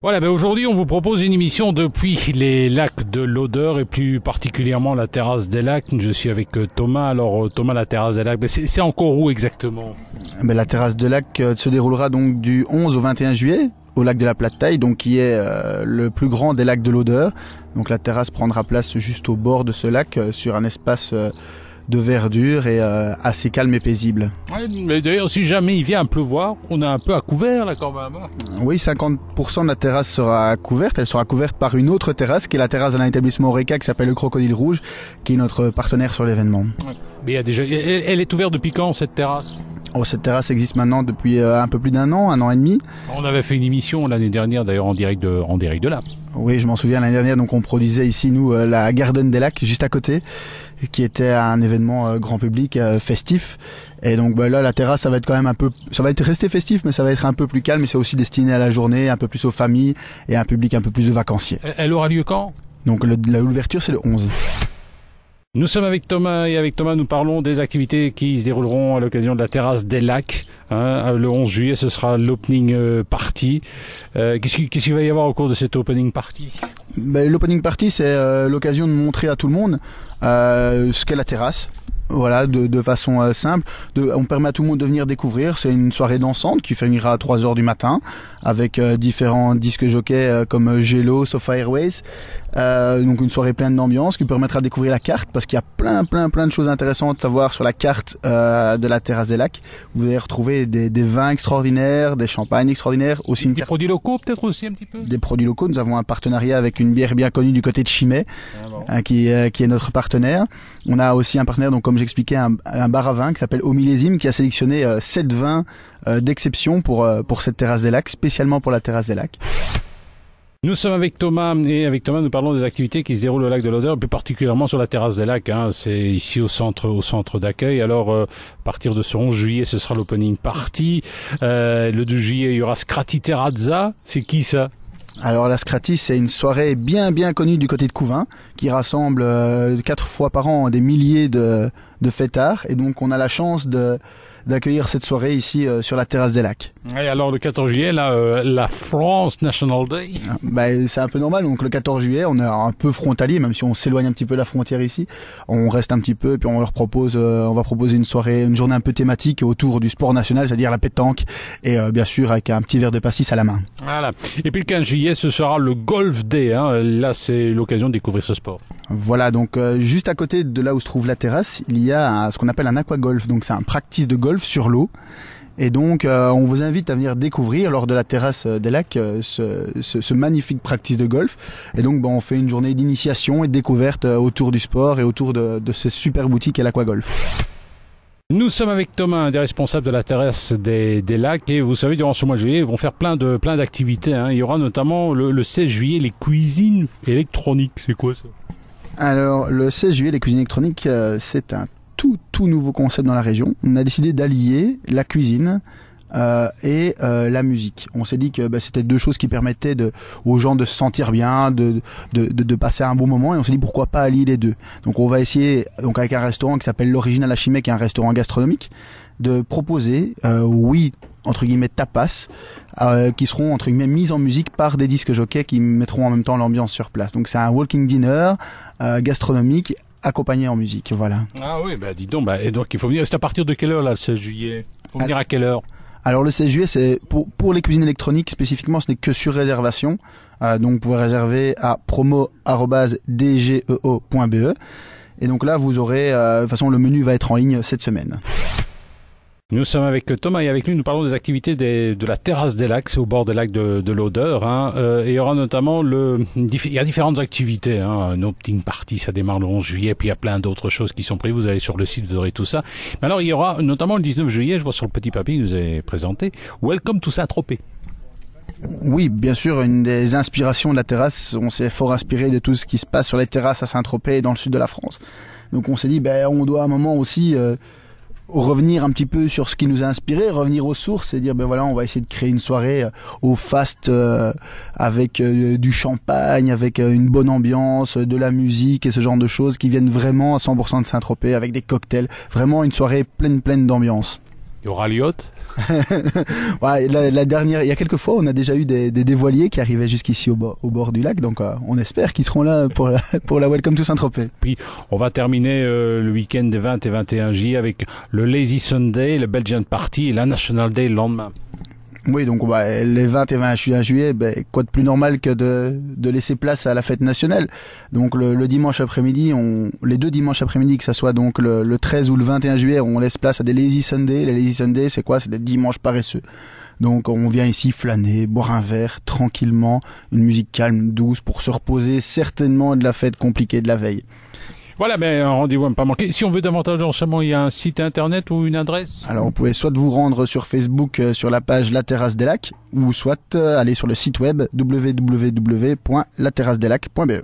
Voilà, aujourd'hui on vous propose une émission depuis les lacs de l'Odeur et plus particulièrement la terrasse des lacs. Je suis avec Thomas. Alors Thomas, la terrasse des lacs, c'est encore où exactement? La terrasse des lacs se déroulera donc du 11 au 21 juillet au lac de la Plate-Taille, donc qui est le plus grand des lacs de l'Odeur. Donc la terrasse prendra place juste au bord de ce lac sur un espace de verdure et assez calme et paisible. Ouais, mais d'ailleurs, si jamais il vient à pleuvoir, on est un peu à couvert là quand même. Oui, 50% de la terrasse sera couverte. Elle sera couverte par une autre terrasse, qui est la terrasse d'un établissement Oreca qui s'appelle le Crocodile Rouge, qui est notre partenaire sur l'événement. Ouais. Mais il y a déjà, elle est ouverte depuis quand cette terrasse? Cette terrasse existe maintenant depuis un peu plus d'un an et demi. On avait fait une émission l'année dernière d'ailleurs en direct de là. Oui, je m'en souviens l'année dernière, donc on produisait ici nous la Garden des Lacs juste à côté, qui était un événement grand public festif. Et donc là la terrasse ça va être quand même ça va être resté festif, mais ça va être un peu plus calme, et c'est aussi destiné à la journée, un peu plus aux familles et à un public un peu plus de vacanciers. Elle aura lieu quand? Donc l'ouverture c'est le 11. Nous sommes avec Thomas et avec Thomas nous parlons des activités qui se dérouleront à l'occasion de la terrasse des lacs. Le 11 juillet ce sera l'opening party. Qu'est-ce qu'il va y avoir au cours de cette opening party? L'opening party c'est l'occasion de montrer à tout le monde ce qu'est la terrasse. Voilà, de façon simple. On permet à tout le monde de venir découvrir. C'est une soirée dansante qui finira à 3h du matin avec différents disques jockeys comme Gelo, Sofa Airways. Donc une soirée pleine d'ambiance qui permettra de découvrir la carte, parce qu'il y a plein de choses intéressantes à voir sur la carte de la terrasse des lacs. Vous allez retrouver des vins extraordinaires, des champagnes extraordinaires, aussi des produits locaux peut-être aussi un petit peu. Des produits locaux. Nous avons un partenariat avec une bière bien connue du côté de Chimay, qui est notre partenaire. On a aussi un partenaire, donc comme j'expliquais, un bar à vin qui s'appelle Au Millésime, qui a sélectionné 7 vins d'exception pour cette terrasse des lacs, spécialement pour la terrasse des lacs. Nous sommes avec Thomas et avec Thomas nous parlons des activités qui se déroulent au lac de l'Odeur, plus particulièrement sur la terrasse des lacs. C'est ici au centre d'accueil. Alors à partir de ce 11 juillet, ce sera l'opening party. Le 2 juillet, il y aura Scrati Terrazza. C'est qui ça? Alors la Scrati, c'est une soirée bien connue du côté de Couvain, qui rassemble 4 fois par an des milliers de fêtards, et donc on a la chance d'accueillir cette soirée ici sur la terrasse des lacs. Et alors le 14 juillet, là, la France National Day. C'est un peu normal, donc le 14 juillet, on est un peu frontalier, même si on s'éloigne un petit peu de la frontière ici. On reste un petit peu, et puis on va proposer une journée un peu thématique autour du sport national, c'est-à-dire la pétanque, et bien sûr avec un petit verre de pastis à la main. Voilà. Et puis le 15 juillet, ce sera le Golf Day. Là, c'est l'occasion de découvrir ce sport. Voilà, donc juste à côté de là où se trouve la terrasse, il y a ce qu'on appelle un aquagolf. Donc c'est un practice de golf sur l'eau. Et donc on vous invite à venir découvrir lors de la terrasse des lacs ce magnifique practice de golf. Et donc on fait une journée d'initiation et de découverte autour du sport et autour de ces super boutiques à l'aquagolf. Nous sommes avec Thomas, un des responsables de la terrasse des lacs, et vous savez, durant ce mois de juillet, ils vont faire plein d'activités. Il y aura notamment le 16 juillet les cuisines électroniques. C'est quoi ça? Alors le 16 juillet les cuisines électroniques, c'est un tout nouveau concept dans la région. On a décidé d'allier la cuisine et la musique. On s'est dit que c'était deux choses qui permettaient aux gens de se sentir bien, de passer un bon moment, et on s'est dit pourquoi pas allier les deux. Donc on va essayer, donc avec un restaurant qui s'appelle l'Original à Chimay, qui est un restaurant gastronomique, de proposer entre guillemets tapas qui seront entre guillemets mises en musique par des disques jockeys qui mettront en même temps l'ambiance sur place. Donc c'est un walking dinner gastronomique accompagné en musique, voilà. Ah oui, dis donc, et donc il faut venir. C'est à partir de quelle heure là le 16 juillet? Il faut venir à quelle heure? Alors le 16 juillet, c'est pour les cuisines électroniques spécifiquement, ce n'est que sur réservation. Donc vous pouvez réserver à promo@dgeo.be, et donc là vous aurez de toute façon le menu va être en ligne cette semaine. Nous sommes avec Thomas et avec lui nous parlons des activités de la terrasse des lacs, c'est au bord des lacs de l'Odeur. Et il y aura notamment il y a différentes activités. Un opening party, ça démarre le 11 juillet, puis il y a plein d'autres choses qui sont prévues. Vous allez sur le site, vous aurez tout ça. Mais alors il y aura notamment le 19 juillet, je vois sur le petit papier que vous avez présenté, Welcome to Saint-Tropez. Oui, bien sûr, une des inspirations de la terrasse, on s'est fort inspiré de tout ce qui se passe sur les terrasses à Saint-Tropez et dans le sud de la France. Donc on s'est dit, on doit à un moment aussi revenir un petit peu sur ce qui nous a inspiré, revenir aux sources et dire on va essayer de créer une soirée au faste avec du champagne, avec une bonne ambiance, de la musique et ce genre de choses qui viennent vraiment à 100% de Saint-Tropez, avec des cocktails, vraiment une soirée pleine d'ambiance. Il y aura l'yacht. Ouais, la dernière, il y a quelques fois, on a déjà eu des voiliers qui arrivaient jusqu'ici au bord du lac, donc on espère qu'ils seront là pour la Welcome to Saint-Tropez. Puis on va terminer le week-end des 20 et 21 juillet avec le Lazy Sunday, le Belgian Party et la National Day le lendemain. Oui, donc les 20 et 21 juillet, quoi de plus normal que de laisser place à la fête nationale. Donc le dimanche après-midi, les 2 dimanches après-midi, que ça soit donc le 13 ou le 21 juillet, on laisse place à des Lazy Sunday. Les Lazy Sunday, c'est quoi? C'est des dimanches paresseux. Donc on vient ici flâner, boire un verre tranquillement, une musique calme, douce, pour se reposer certainement de la fête compliquée de la veille. Voilà, un rendez-vous à ne pas manquer. Si on veut davantage d'enseignements, il y a un site internet ou une adresse? Alors, vous pouvez soit vous rendre sur Facebook sur la page La Terrasse des Lacs, ou soit aller sur le site web www.laterrasdelacs.be.